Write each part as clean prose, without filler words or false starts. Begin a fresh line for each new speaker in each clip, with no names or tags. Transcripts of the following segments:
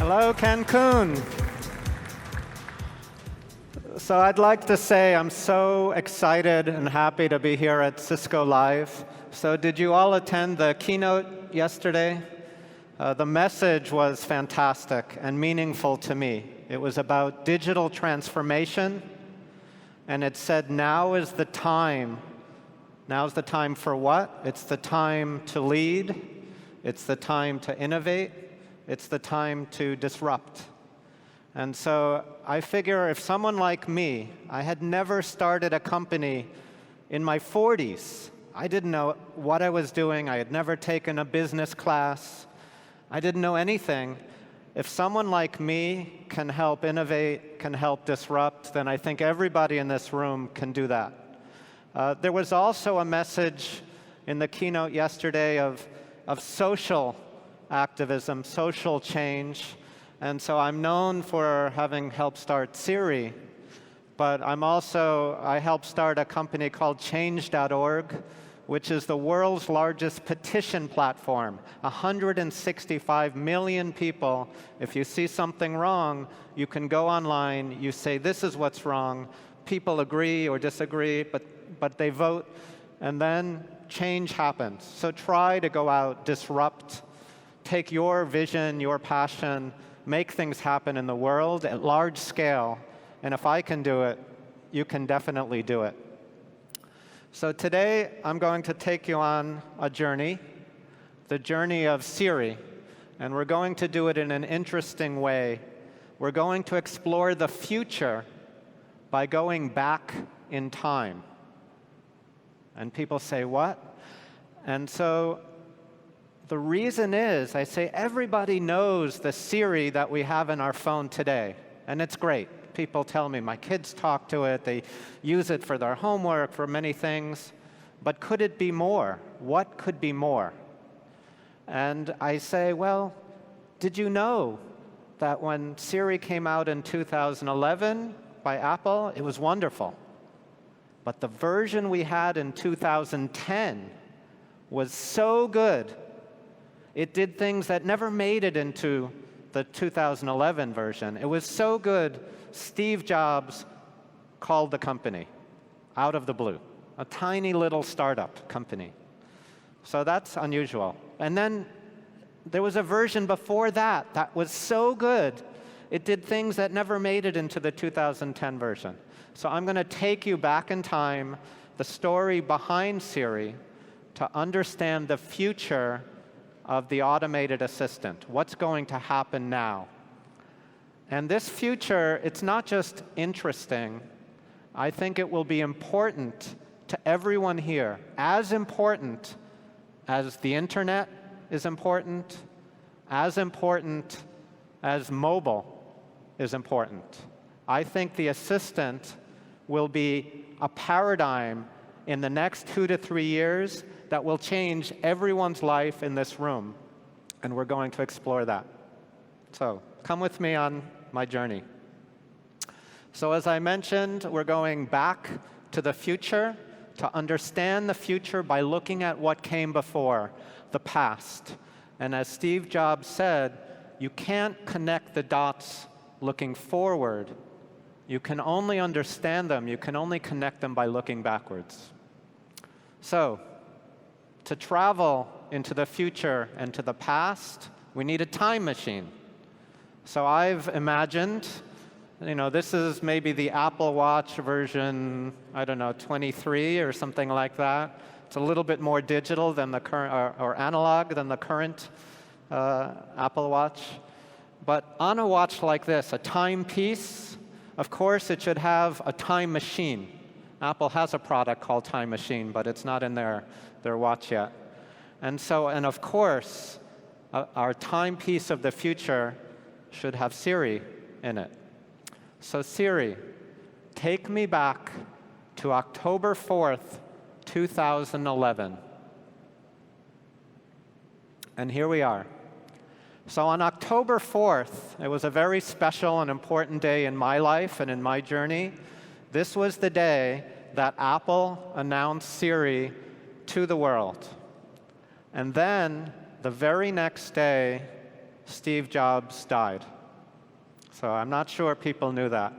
Hello, Cancun. So I'd like to say I'm so excited and happy to be here at Cisco Live. So did you all attend the keynote yesterday? The message was fantastic and meaningful to me. It was about digital transformation, and it said now is the time. Now's the time for what? It's the time to lead. It's the time to innovate. It's the time to disrupt. And so I figure if someone like me, I had never started a company in my 40s. I didn't know what I was doing. I had never taken a business class. I didn't know anything. If someone like me can help innovate, can help disrupt, then I think everybody in this room can do that. There was also a message in the keynote yesterday of social activism, social change. And so I'm known for having helped start Siri, but I helped start a company called Change.org, which is the world's largest petition platform. 165 million people. If you see something wrong, you can go online, you say, this is what's wrong. People agree or disagree, but they vote, and then change happens. So try to go out, disrupt, take your vision, your passion, make things happen in the world at large scale. And if I can do it, you can definitely do it. So today, I'm going to take you on a journey, the journey of Siri. And we're going to do it in an interesting way. We're going to explore the future by going back in time. And people say, what? And so the reason is, I say everybody knows the Siri that we have in our phone today. And it's great. People tell me, my kids talk to it, they use it for their homework, for many things. But could it be more? What could be more? And I say, well, did you know that when Siri came out in 2011 by Apple, it was wonderful. But the version we had in 2010 was so good, it did things that never made it into the 2011 version. It was so good, Steve Jobs called the company out of the blue, a tiny little startup company. So that's unusual. And then there was a version before that that was so good, it did things that never made it into the 2010 version. So I'm going to take you back in time, the story behind Siri, to understand the future of the automated assistant. What's going to happen now? And this future, it's not just interesting. I think it will be important to everyone here, as important as the internet is important as mobile is important. I think the assistant will be a paradigm in the next 2 to 3 years that will change everyone's life in this room. And we're going to explore that. So come with me on my journey. So as I mentioned, we're going back to the future to understand the future by looking at what came before, the past. And as Steve Jobs said, you can't connect the dots looking forward. You can only understand them, you can only connect them by looking backwards. So, to travel into the future and to the past, we need a time machine. So I've imagined, this is maybe the Apple Watch version, 23 or something like that. It's a little bit more digital than the current, or analog than the current Apple Watch. But on a watch like this, a timepiece, of course, it should have a time machine. Apple has a product called Time Machine, but it's not in their watch yet. And of course, our timepiece of the future should have Siri in it. So Siri, take me back to October 4th, 2011. And here we are. So on October 4th, it was a very special and important day in my life and in my journey. This was the day that Apple announced Siri to the world. And then, the very next day, Steve Jobs died. So I'm not sure people knew that.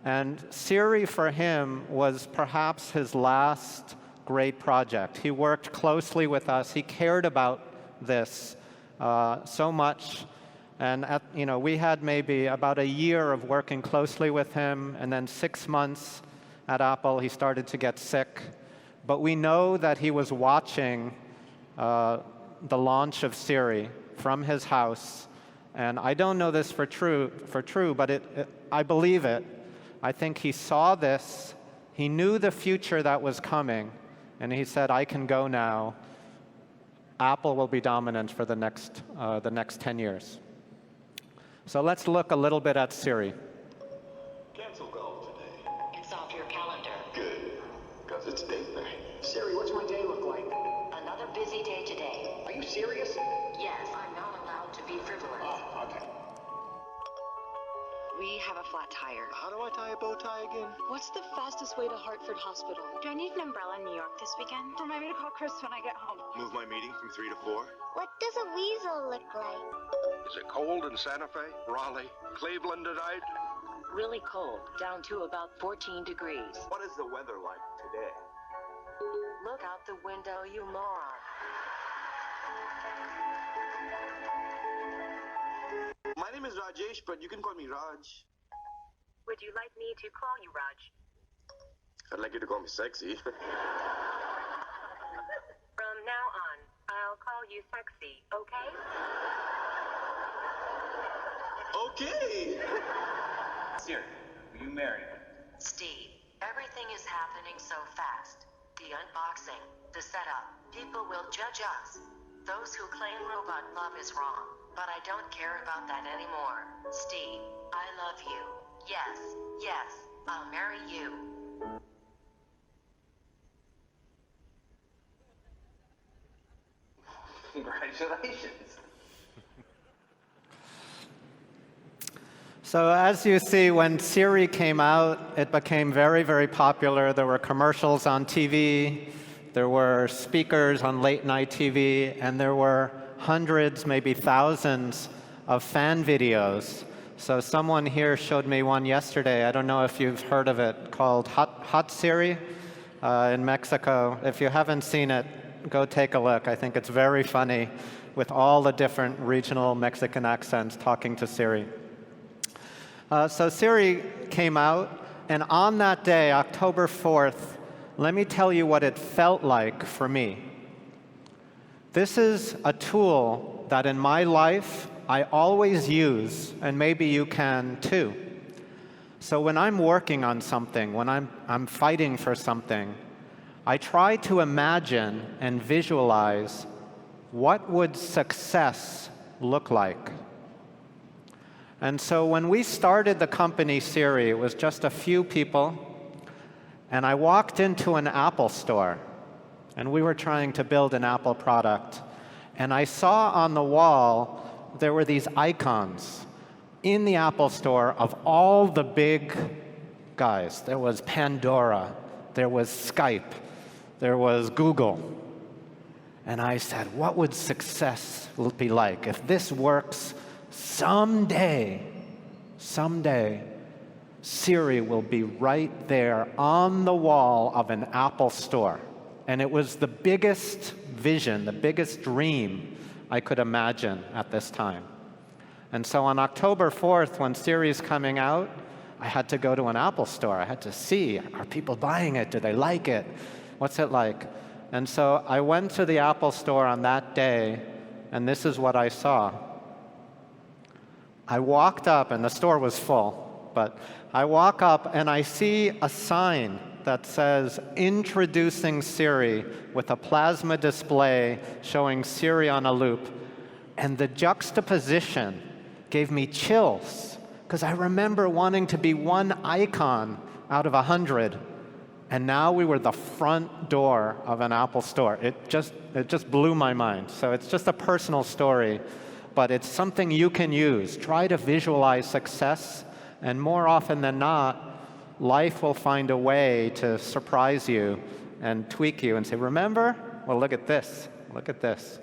And Siri, for him, was perhaps his last great project. He worked closely with us. He cared about this so much. And we had maybe about a year of working closely with him, and then 6 months at Apple, he started to get sick. But we know that he was watching the launch of Siri from his house. And I don't know this for true, but I believe it. I think he saw this, he knew the future that was coming, and he said, I can go now. Apple will be dominant for the next 10 years. So let's look a little bit at Siri.
Cancel golf today.
It's off your calendar.
Good, because it's date night. Siri, what's my day look like?
Another busy day today.
Are you serious?
Yes, I'm not allowed to be frivolous.
Oh, okay.
We have a flat tire.
How do I tie a bow tie again?
What's the fastest way to Hartford Hospital?
Do I need an umbrella in New York this weekend? Remind me to call Chris when I get home.
Move my meeting from 3 to 4.
What does a weasel look like?
Is it cold in Santa Fe, Raleigh, Cleveland tonight?
Really cold, down to about 14 degrees.
What is the weather like today?
Look out the window, you moron.
My name is Rajesh, but you can call me Raj.
Would you like me to call you Raj?
I'd like you to call me sexy.
From now on, I'll call you sexy, okay?
Okay!
Siri, will you marry me?
Steve, everything is happening so fast. The unboxing, the setup, people will judge us. Those who claim robot love is wrong, but I don't care about that anymore. Steve, I love you. Yes, yes, I'll marry you.
Congratulations.
So as you see, when Siri came out, it became very, very popular. There were commercials on TV, there were speakers on late-night TV, and there were hundreds, maybe thousands of fan videos. So someone here showed me one yesterday. I don't know if you've heard of it, called Hot Siri in Mexico. If you haven't seen it, go take a look. I think it's very funny with all the different regional Mexican accents talking to Siri. So Siri came out, and on that day, October 4th, let me tell you what it felt like for me. This is a tool that in my life I always use, and maybe you can too. So when I'm working on something, when I'm fighting for something, I try to imagine and visualize what would success look like. And so when we started the company Siri, it was just a few people, and I walked into an Apple store, and we were trying to build an Apple product, and I saw on the wall there were these icons in the Apple store of all the big guys. There was Pandora, there was Skype, there was Google. And I said, what would success be like? If this works, someday, Siri will be right there on the wall of an Apple store. And it was the biggest vision, the biggest dream I could imagine at this time. And so on October 4th, when Siri's coming out, I had to go to an Apple store. I had to see, are people buying it? Do they like it? What's it like? And so I went to the Apple store on that day, and this is what I saw. I walked up, and the store was full, but I walk up and I see a sign that says, introducing Siri, with a plasma display showing Siri on a loop. And the juxtaposition gave me chills, because I remember wanting to be one icon out of 100. And now we were the front door of an Apple store. It just blew my mind. So it's just a personal story, but it's something you can use. Try to visualize success, and more often than not, life will find a way to surprise you and tweak you and say, remember? Well, look at this. Look at this.